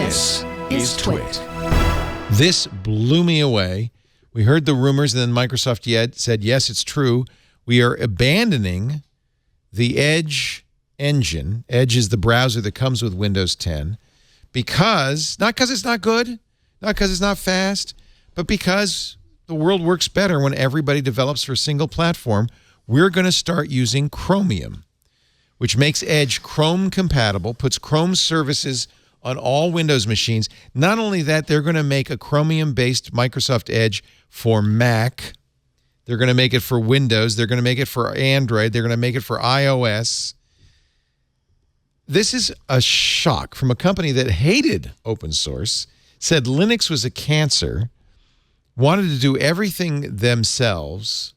This is TWiT. This blew me away. We heard the rumors, and then Microsoft said, yes, it's true. We are abandoning the Edge engine. Edge is the browser that comes with Windows 10 because, not because it's not good, not because it's not fast, but because the world works better when everybody develops for a single platform. We're going to start using Chromium, which makes Edge Chrome compatible, puts Chrome services on all Windows machines. Not only that, they're going to make a Chromium-based Microsoft Edge for Mac. They're going to make it for Windows. They're going to make it for Android. They're going to make it for iOS. This is a shock from a company that hated open source, said Linux was a cancer, wanted to do everything themselves.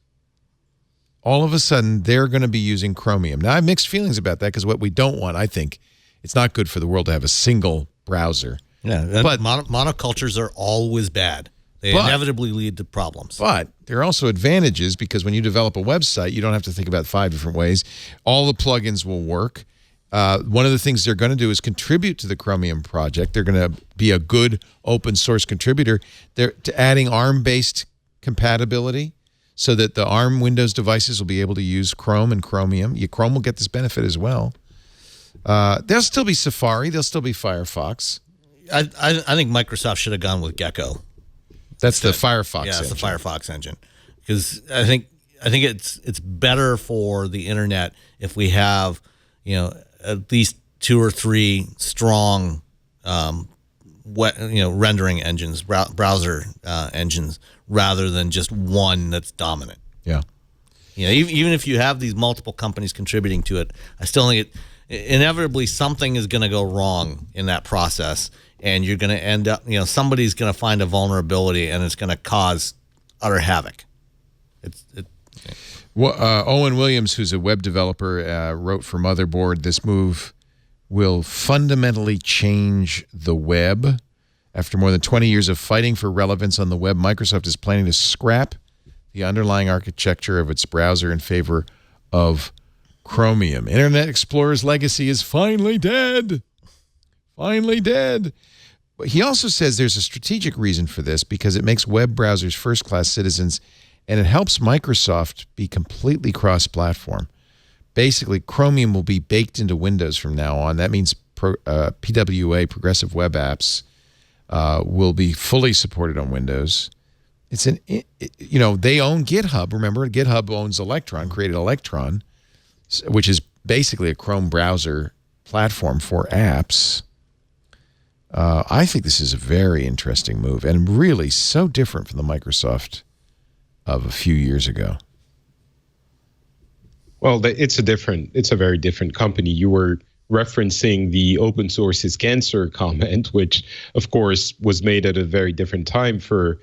All of a sudden, they're going to be using Chromium. Now, I have mixed feelings about that because what we don't want, I think, it's not good for the world to have a single browser. Yeah, but monocultures are always bad. They inevitably lead to problems. But there are also advantages because when you develop a website, you don't have to think about 5 different ways. All the plugins will work. One of the things they're going to do is contribute to the Chromium project. They're going to be a good open source contributor. They're adding ARM-based compatibility so that the ARM Windows devices will be able to use Chrome and Chromium. Chrome will get this benefit as well. There'll still be Safari. There'll still be Firefox. I think Microsoft should have gone with Gecko. That's the Firefox. Yeah, it's engine. the Firefox engine, because I think it's better for the internet if we have at least 2 or 3 strong rendering engines, browser engines, rather than just one that's dominant. Yeah. Even if you have these multiple companies contributing to it, I still think inevitably something is going to go wrong in that process, and you're going to end up, somebody's going to find a vulnerability, and it's going to cause utter havoc. Well, Owen Williams, who's a web developer, wrote for Motherboard, this move will fundamentally change the web. After more than 20 years of fighting for relevance on the web, Microsoft is planning to scrap the underlying architecture of its browser in favor of Chromium. Internet Explorer's legacy is finally dead. Finally dead. But he also says there's a strategic reason for this because it makes web browsers first-class citizens and it helps Microsoft be completely cross-platform. Basically, Chromium will be baked into Windows from now on. That means PWA, Progressive Web Apps, will be fully supported on Windows. They own GitHub. Remember, GitHub owns Electron, created Electron, which is basically a Chrome browser platform for apps. I think this is a very interesting move and really so different from the Microsoft of a few years ago. Well, it's a very different company. You were referencing the open source is cancer comment, which of course was made at a very different time for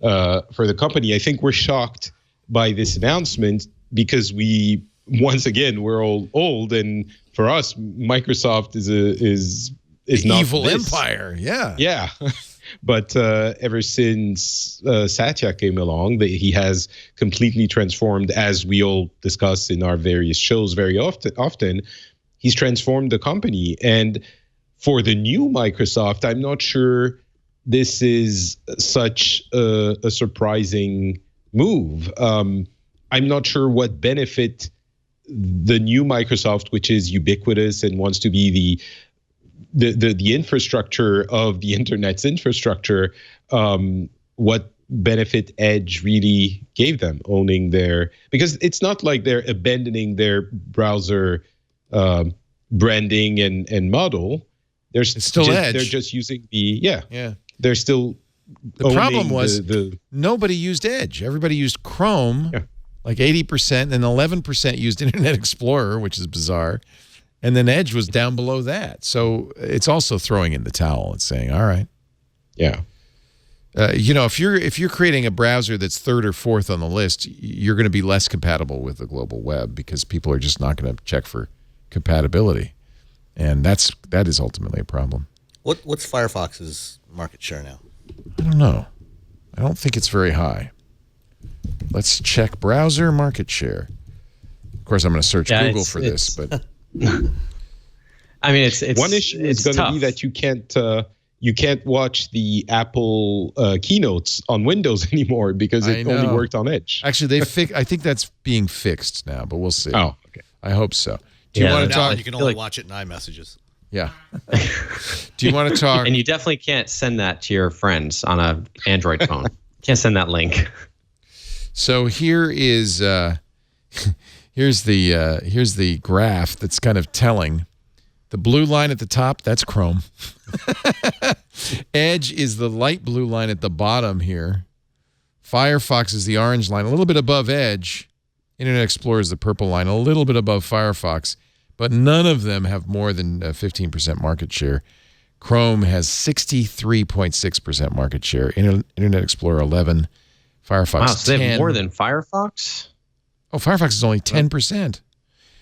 the company. I think we're shocked by this announcement because once again, we're all old, and for us, Microsoft is not evil this. empire. Yeah. But ever since Satya came along, he has completely transformed, as we all discuss in our various shows very often. He's transformed the company, and for the new Microsoft, I'm not sure this is such a surprising move. I'm not sure what benefit the new Microsoft, which is ubiquitous and wants to be the infrastructure of the internet's infrastructure, what benefit Edge really gave them owning because it's not like they're abandoning their browser branding and model. It's still Edge. They're just using they're still. The problem was nobody used Edge. Everybody used Chrome. Yeah. Like 80%, and 11% used Internet Explorer, which is bizarre. And then Edge was down below that. So it's also throwing in the towel and saying, all right. Yeah. If you're creating a browser that's 3rd or 4th on the list, you're going to be less compatible with the global web because people are just not going to check for compatibility. And that is ultimately a problem. What's Firefox's market share now? I don't know. I don't think it's very high. Let's check browser market share. Of course, I'm going to search Google for this, but I mean, it's one issue is going to be that you can't watch the Apple keynotes on Windows anymore because it only worked on Edge. Actually, I think that's being fixed now, but we'll see. Oh, okay. I hope so. Do you want to talk? You can only watch it in iMessages. Yeah. Do you want to talk? And you definitely can't send that to your friends on an Android phone. Can't send that link. So here is here's the graph that's kind of telling. The blue line at the top, that's Chrome. Edge is the light blue line at the bottom here. Firefox is the orange line, a little bit above Edge. Internet Explorer is the purple line, a little bit above Firefox. But none of them have more than 15% market share. Chrome has 63.6% market share. Internet Explorer 11, Firefox 10. Wow, so they have more than Firefox? Oh, Firefox is only 10%.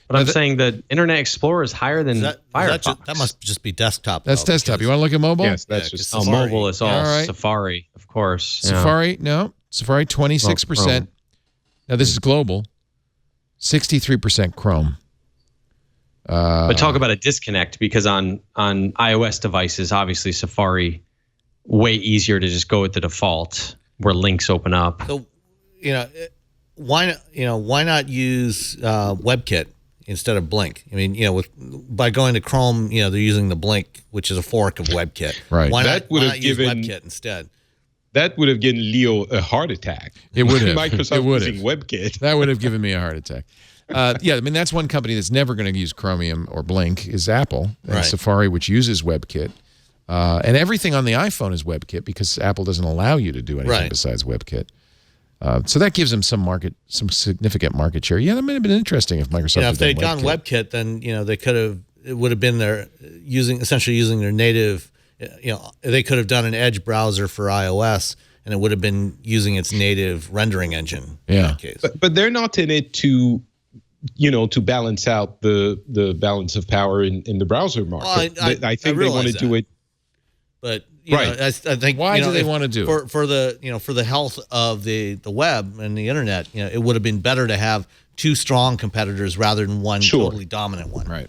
But I'm saying the Internet Explorer is higher than Firefox. That must just be desktop. That's desktop. You want to look at mobile? Yes, that's just mobile is all right. Safari, of course. Safari, no. Safari 26%. Now this is global. 63% Chrome. But talk about a disconnect, because on iOS devices, obviously Safari, way easier to just go with the default where links open up. So, why not use WebKit instead of Blink? I mean, by going to Chrome, they're using the Blink, which is a fork of WebKit. Right. Why that not use WebKit instead? That would have given Leo a heart attack. It would have. Microsoft using WebKit. That would have given me a heart attack. Yeah, I mean, that's one company that's never going to use Chromium or Blink is Apple. And right. Safari, which uses WebKit. And everything on the iPhone is WebKit because Apple doesn't allow you to do anything besides WebKit. So that gives them some significant market share. Yeah, that might have been interesting if Microsoft had if they'd done gone WebKit, then they could have. It would have been essentially using their native. They could have done an Edge browser for iOS, and it would have been using its native rendering engine. Yeah. In that case. But they're not in it to balance out the balance of power in the browser market. Well, I think they want to do it. But Right. I think Why do they want to do it? For the health of the web and the internet, it would have been better to have two strong competitors rather than one totally dominant one. Right.